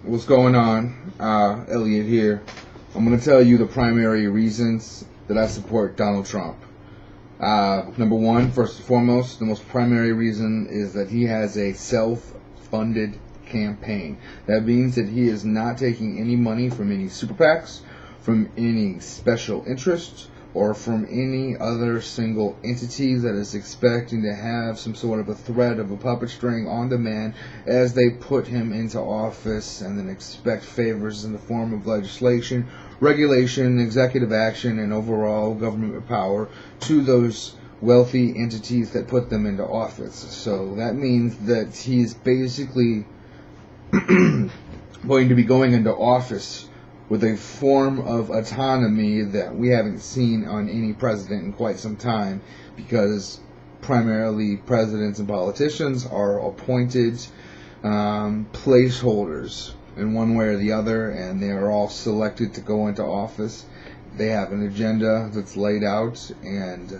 What's going on? Elliot here. I'm going to tell you the primary reasons that I support Donald Trump. Number one, first and foremost, the most primary reason is that he has a self-funded campaign. That means that he is not taking any money from any super PACs, from any special interests, or from any other single entity that is expecting to have some sort of a thread of a puppet string on the man as they put him into office, and then expect favors in the form of legislation, regulation, executive action, and overall government power to those wealthy entities that put them into office. So that means that he's basically going to be going into office with a form of autonomy that we haven't seen on any president in quite some time, because primarily presidents and politicians are appointed placeholders in one way or the other, and they are all selected to go into office. They have an agenda that's laid out, and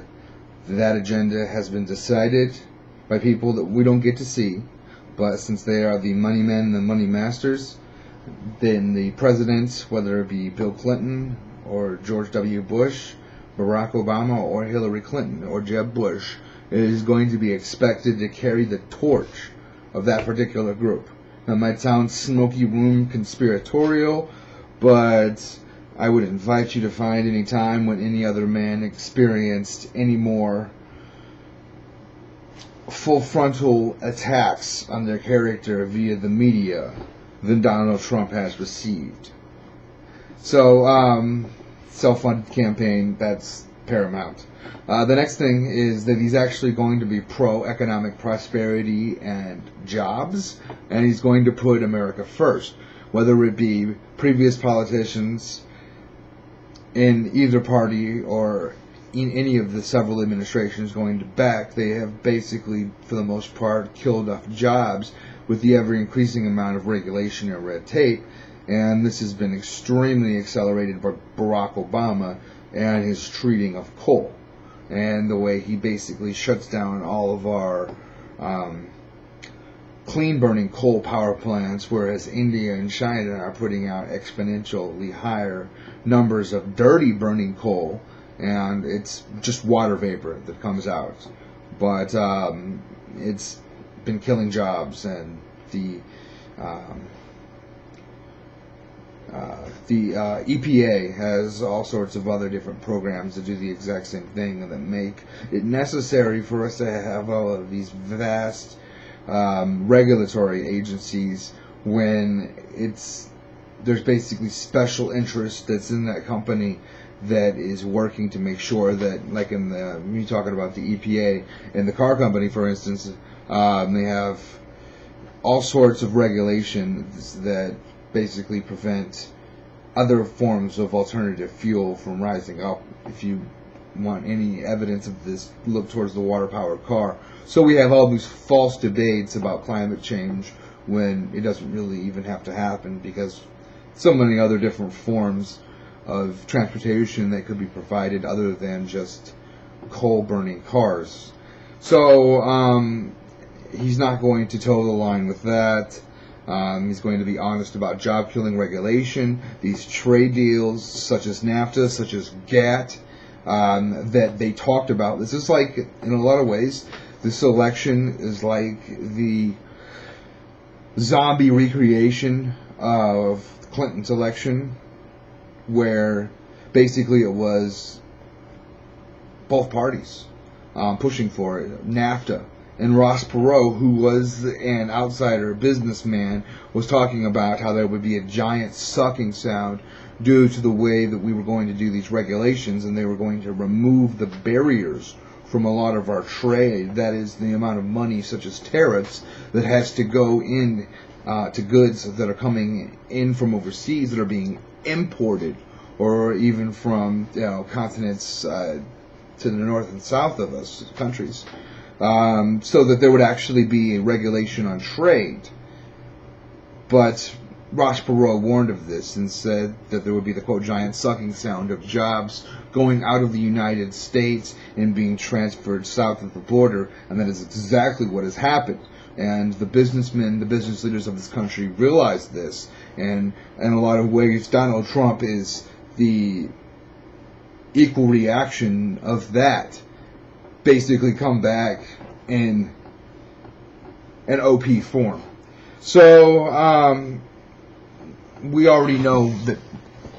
that agenda has been decided by people that we don't get to see, but since they are the money men and the money masters, then the presidents, whether it be Bill Clinton or George W. Bush, Barack Obama, or Hillary Clinton, or Jeb Bush, is going to be expected to carry the torch of that particular group. That might sound smoky room conspiratorial, but I would invite you to find any time when any other man experienced any more full frontal attacks on their character via the media than Donald Trump has received. So, self-funded campaign, that's paramount. The next thing is that he's actually going to be pro-economic prosperity and jobs, and he's going to put America first. Whether it be previous politicians in either party or in any of the several administrations going back, they have basically, for the most part, killed off jobs with the ever-increasing amount of regulation and red tape, and this has been extremely accelerated by Barack Obama and his treating of coal, and the way he basically shuts down all of our clean-burning coal power plants, whereas India and China are putting out exponentially higher numbers of dirty-burning coal, and it's just water vapor that comes out. But it's been killing jobs, and the EPA has all sorts of other different programs that do the exact same thing, and that make it necessary for us to have all of these vast regulatory agencies when there's basically special interest that's in that company that is working to make sure that, like you talking about the EPA and the car company, for instance, they have all sorts of regulations that basically prevent other forms of alternative fuel from rising up. If you want any evidence of this, look towards the water-powered car. So we have all these false debates about climate change when it doesn't really even have to happen, because so many other different forms of transportation that could be provided other than just coal-burning cars. So he's not going to toe the line with that. He's going to be honest about job-killing regulation, these trade deals such as NAFTA, such as GATT, that they talked about. This is like, in a lot of ways, this election is like the zombie recreation of Clinton's election, where basically it was both parties pushing for it. NAFTA. And Ross Perot, who was an outsider businessman, was talking about how there would be a giant sucking sound due to the way that we were going to do these regulations, and they were going to remove the barriers from a lot of our trade. That is the amount of money, such as tariffs, that has to go in to goods that are coming in from overseas, that are being imported, or even from continents to the north and south of us, countries. So that there would actually be a regulation on trade. But Ross Perot warned of this and said that there would be the, quote, giant sucking sound of jobs going out of the United States and being transferred south of the border, and that is exactly what has happened. And the businessmen, the business leaders of this country realize this. And in a lot of ways, Donald Trump is the equal reaction of that. Basically come back in an OP form. So, we already know that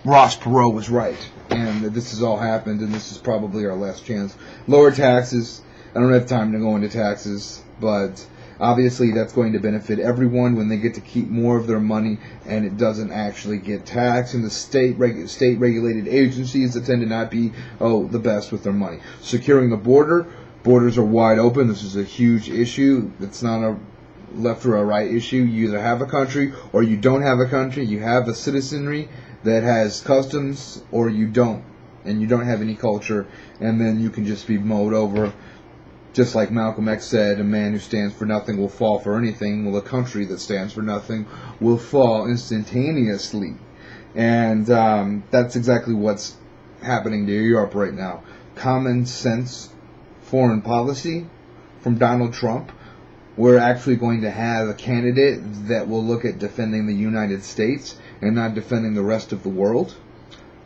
Ross Perot was right, and that this has all happened, and this is probably our last chance. Lower taxes. I don't have time to go into taxes, but obviously that's going to benefit everyone when they get to keep more of their money and it doesn't actually get taxed. And the state-regulated agencies that tend to not be, the best with their money. Securing the border. Borders are wide open. This is a huge issue. It's not a left or a right issue. You either have a country or you don't have a country. You have a citizenry that has customs or you don't. And you don't have any culture. And then you can just be mowed over. Just like Malcolm X said, a man who stands for nothing will fall for anything. Well, a country that stands for nothing will fall instantaneously. And that's exactly what's happening to Europe right now. Common sense foreign policy from Donald Trump. We're actually going to have a candidate that will look at defending the United States and not defending the rest of the world.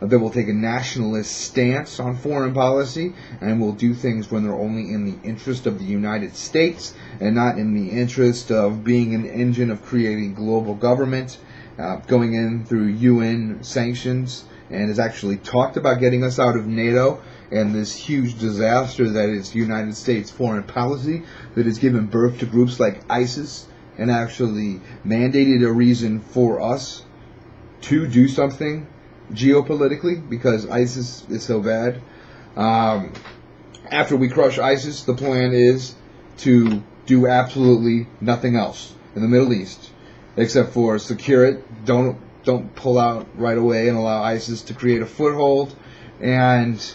That will take a nationalist stance on foreign policy and will do things when they're only in the interest of the United States and not in the interest of being an engine of creating global government, going in through UN sanctions, and has actually talked about getting us out of NATO and this huge disaster that is United States foreign policy that has given birth to groups like ISIS and actually mandated a reason for us to do something geopolitically because ISIS is so bad. After we crush ISIS, the plan is to do absolutely nothing else in the Middle East except for secure it. Don't pull out right away and allow ISIS to create a foothold. And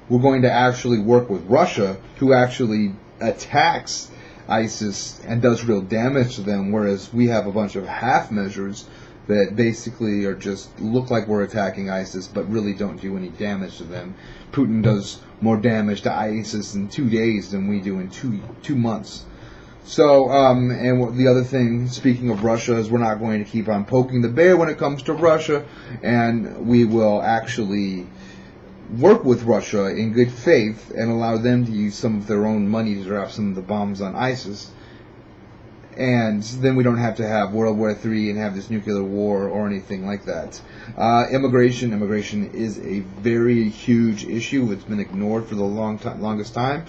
we're going to actually work with Russia, who actually attacks ISIS and does real damage to them, whereas we have a bunch of half measures that basically are just look like we're attacking ISIS, but really don't do any damage to them. Putin does more damage to ISIS in 2 days than we do in two months. So, and the other thing, speaking of Russia, is we're not going to keep on poking the bear when it comes to Russia, and we will actually work with Russia in good faith and allow them to use some of their own money to drop some of the bombs on ISIS. And then we don't have to have World War III and have this nuclear war or anything like that. Immigration is a very huge issue. It's been ignored for the longest time.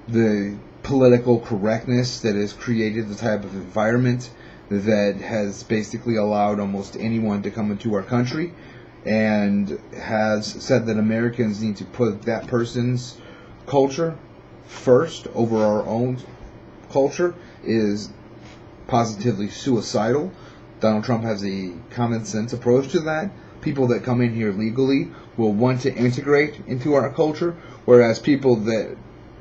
The political correctness that has created the type of environment that has basically allowed almost anyone to come into our country and has said that Americans need to put that person's culture first over our own culture is positively suicidal. Donald Trump has a common sense approach to that. People that come in here legally will want to integrate into our culture, whereas people that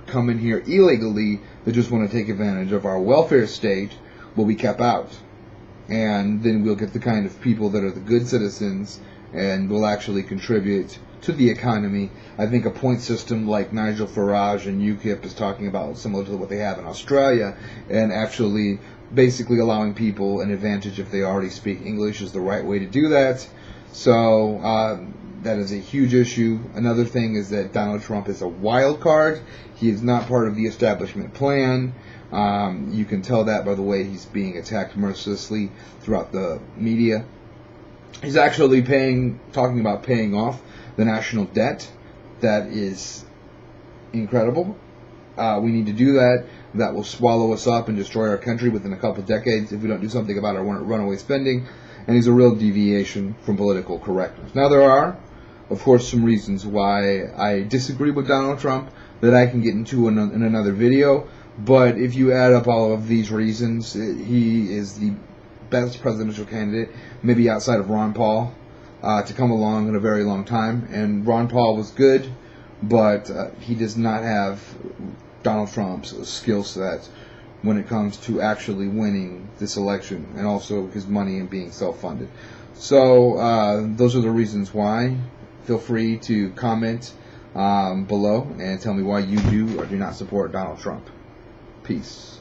come in here illegally that just want to take advantage of our welfare state will be kept out. And then we'll get the kind of people that are the good citizens and will actually contribute to the economy. I think a point system like Nigel Farage and UKIP is talking about, similar to what they have in Australia, and actually basically allowing people an advantage if they already speak English is the right way to do that. So that is a huge issue. Another thing is that Donald Trump is a wild card. He is not part of the establishment plan. You can tell that by the way he's being attacked mercilessly throughout the media. He's actually talking about paying off the national debt. That is incredible. We need to do that. That will swallow us up and destroy our country within a couple of decades if we don't do something about our runaway spending. And he's a real deviation from political correctness. Now there are, of course, some reasons why I disagree with Donald Trump that I can get into in another video. But if you add up all of these reasons, he is the best presidential candidate, maybe outside of Ron Paul, to come along in a very long time. And Ron Paul was good, but he does not have Donald Trump's skill set when it comes to actually winning this election, and also his money and being self-funded. So those are the reasons why. Feel free to comment below and tell me why you do or do not support Donald Trump. Peace.